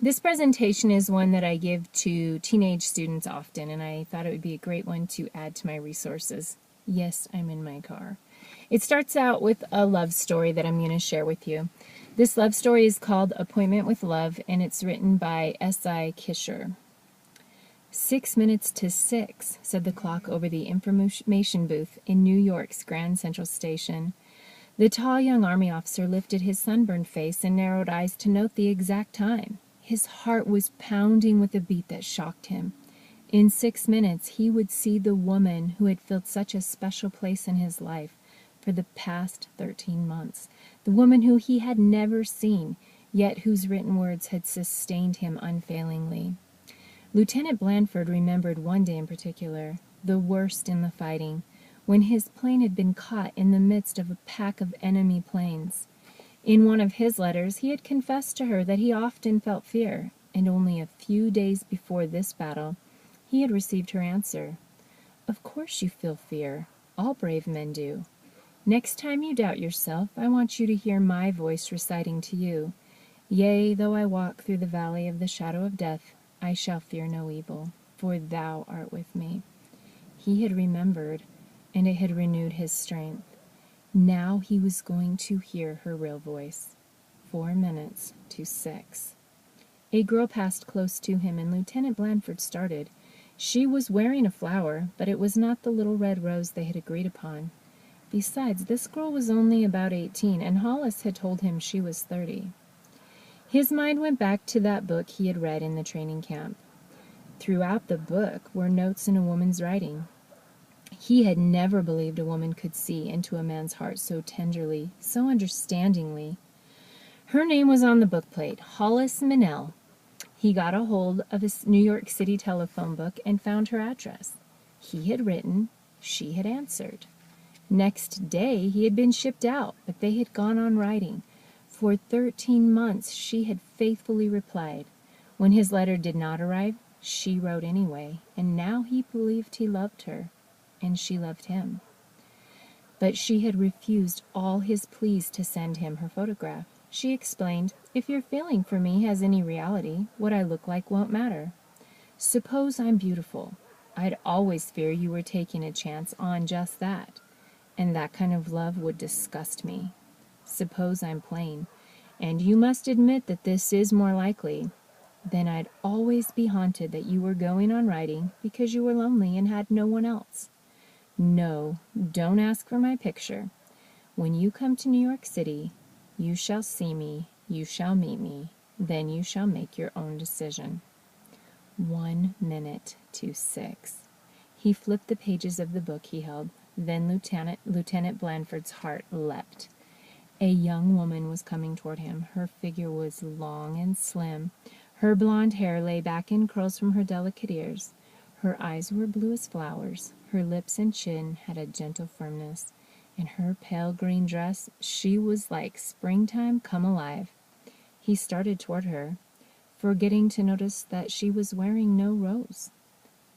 This presentation is one that I give to teenage students often, and I thought it would be a great one to add to my resources. Yes, I'm in my car. It starts out with a love story that I'm going to share with you. This love story is called Appointment with Love, and it's written by S.I. Kisher. 6 minutes to 6, said the clock over the information booth in New York's Grand Central Station. The tall young Army officer lifted his sunburned face and narrowed eyes to note the exact time. His heart was pounding with a beat that shocked him. In 6 minutes, he would see the woman who had filled such a special place in his life for the past 13 months, the woman who he had never seen, yet whose written words had sustained him unfailingly. Lieutenant Blandford remembered one day in particular, the worst in the fighting, when his plane had been caught in the midst of a pack of enemy planes. In one of his letters, he had confessed to her that he often felt fear, and only a few days before this battle, he had received her answer. "Of course you feel fear. All brave men do. Next time you doubt yourself, I want you to hear my voice reciting to you, 'Yea, though I walk through the valley of the shadow of death, I shall fear no evil, for thou art with me.'" He had remembered, and it had renewed his strength. Now he was going to hear her real voice. 4 minutes to 6. A girl passed close to him, and Lieutenant Blandford started. She was wearing a flower, but it was not the little red rose they had agreed upon. Besides, this girl was only about 18, and Hollis had told him she was 30. His mind went back to that book he had read in the training camp. Throughout the book were notes in a woman's writing. He had never believed a woman could see into a man's heart so tenderly, so understandingly. Her name was on the bookplate, Hollis Minnell. He got a hold of a New York City telephone book and found her address. He had written, she had answered. Next day he had been shipped out, but they had gone on writing. For 13 months she had faithfully replied. When his letter did not arrive, she wrote anyway, and now he believed he loved her, and she loved him. But she had refused all his pleas to send him her photograph. She explained, "If your feeling for me has any reality, what I look like won't matter. Suppose I'm beautiful. I'd always fear you were taking a chance on just that, and that kind of love would disgust me. Suppose I'm plain, and you must admit that this is more likely. Then I'd always be haunted that you were going on writing because you were lonely and had no one else. No, don't ask for my picture. When you come to New York City, you shall see me, you shall meet me, then you shall make your own decision." 1 minute to 6. He flipped the pages of the book he held. Then Lieutenant Blandford's heart leapt. A young woman was coming toward him. Her figure was long and slim. Her blonde hair lay back in curls from her delicate ears. Her eyes were blue as flowers. Her lips and chin had a gentle firmness. In her pale green dress, she was like springtime come alive. He started toward her, forgetting to notice that she was wearing no rose.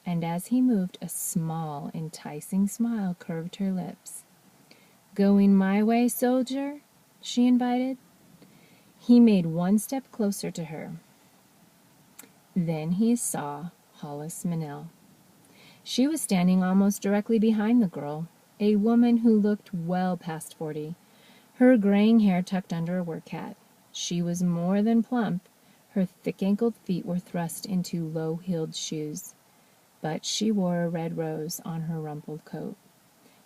And as he moved, a small, enticing smile curved her lips. "Going my way, soldier?" she invited. He made one step closer to her. Then he saw Hollis Minnell. She was standing almost directly behind the girl, a woman who looked well past 40, her graying hair tucked under a work hat. She was more than plump. Her thick-ankled feet were thrust into low-heeled shoes, but she wore a red rose on her rumpled coat.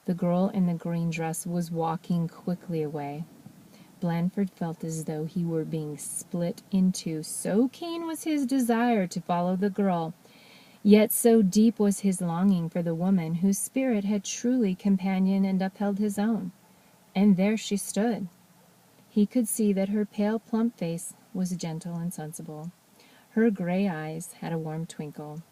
The girl in the green dress was walking quickly away. Blandford felt as though he were being split in two, so keen was his desire to follow the girl, yet so deep was his longing for the woman whose spirit had truly companioned and upheld his own. And there she stood. He could see that her pale, plump face was gentle and sensible. Her gray eyes had a warm twinkle.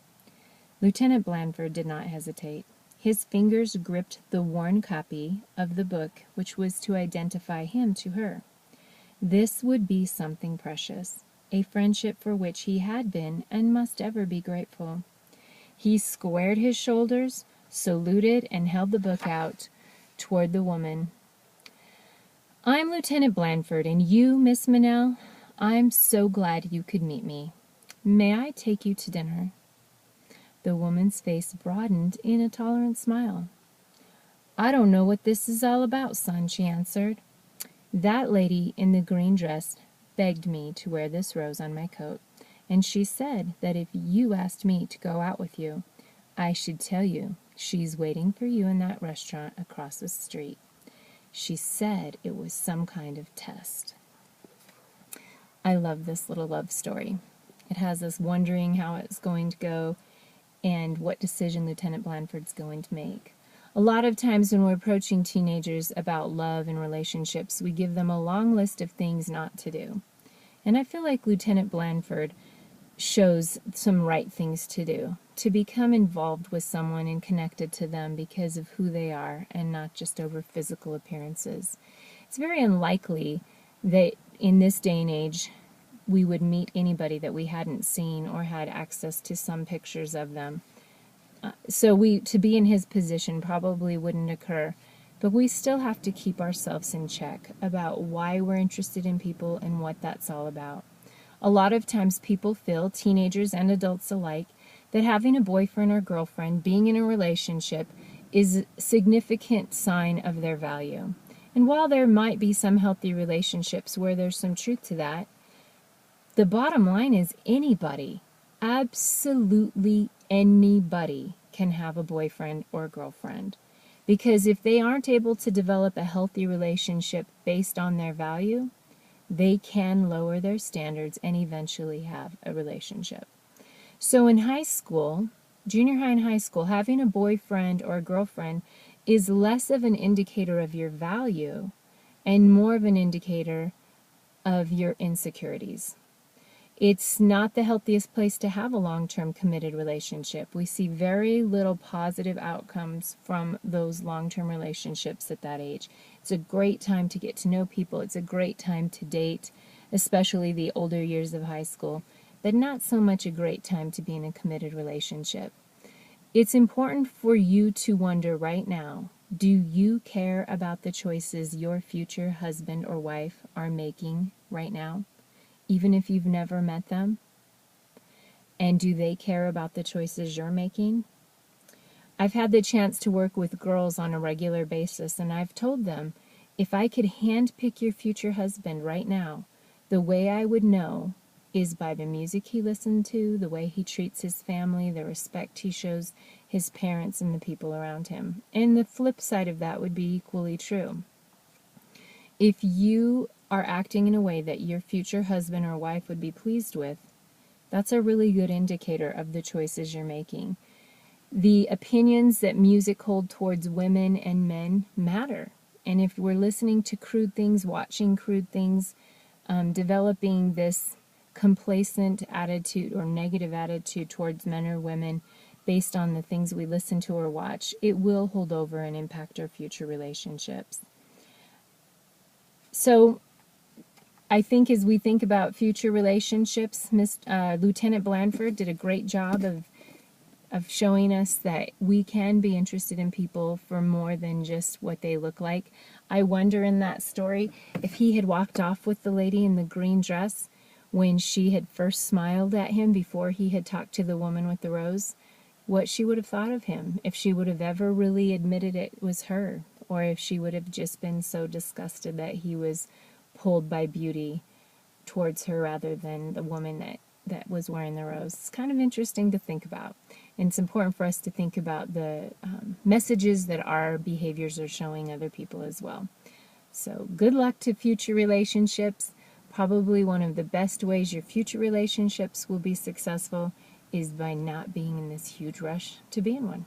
Lieutenant Blandford did not hesitate. His fingers gripped the worn copy of the book which was to identify him to her. This would be something precious, a friendship for which he had been and must ever be grateful. He squared his shoulders, saluted, and held the book out toward the woman. "I'm Lieutenant Blandford, and you, Miss Minnell?" I'm so glad you could meet me. May I take you to dinner?" The woman's face broadened in a tolerant smile. "I don't know what this is all about, son," she answered. "That lady in the green dress begged me to wear this rose on my coat, and she said that if you asked me to go out with you, I should tell you she's waiting for you in that restaurant across the street. She said it was some kind of test." I love this little love story. It has us wondering how it's going to go and what decision Lieutenant Blandford's going to make. A lot of times when we're approaching teenagers about love and relationships, we give them a long list of things not to do. And I feel like Lieutenant Blandford shows some right things to do, to become involved with someone and connected to them because of who they are and not just over physical appearances. It's very unlikely that in this day and age we would meet anybody that we hadn't seen or had access to some pictures of them. So to be in his position probably wouldn't occur, but we still have to keep ourselves in check about why we're interested in people and what that's all about. A lot of times people feel, teenagers and adults alike, that having a boyfriend or girlfriend, being in a relationship, is a significant sign of their value. And while there might be some healthy relationships where there's some truth to that, the bottom line is anybody, absolutely anybody, can have a boyfriend or girlfriend. Because if they aren't able to develop a healthy relationship based on their value, they can lower their standards and eventually have a relationship. So in high school, junior high and high school, having a boyfriend or a girlfriend is less of an indicator of your value and more of an indicator of your insecurities. It's not the healthiest place to have a long-term committed relationship. We see very little positive outcomes from those long-term relationships at that age. It's a great time to get to know people. It's a great time to date, especially the older years of high school, but not so much a great time to be in a committed relationship. It's important for you to wonder right now, do you care about the choices your future husband or wife are making right now, even if you've never met them? And do they care about the choices you're making? I've had the chance to work with girls on a regular basis, and I've told them, if I could handpick your future husband right now, the way I would know is by the music he listened to, the way he treats his family, the respect he shows his parents and the people around him. And the flip side of that would be equally true. If you are acting in a way that your future husband or wife would be pleased with, that's a really good indicator of the choices you're making. The opinions that music hold towards women and men matter. And if we're listening to crude things, watching crude things, developing this complacent attitude or negative attitude towards men or women based on the things we listen to or watch, it will hold over and impact our future relationships. So I think as we think about future relationships, Lieutenant Blandford did a great job of showing us that we can be interested in people for more than just what they look like. I wonder in that story if he had walked off with the lady in the green dress when she had first smiled at him before he had talked to the woman with the rose, what she would have thought of him, if she would have ever really admitted it was her, or if she would have just been so disgusted that he was pulled by beauty towards her rather than the woman that was wearing the rose. It's kind of interesting to think about. And it's important for us to think about the messages that our behaviors are showing other people as well. So good luck to future relationships. Probably one of the best ways your future relationships will be successful is by not being in this huge rush to be in one.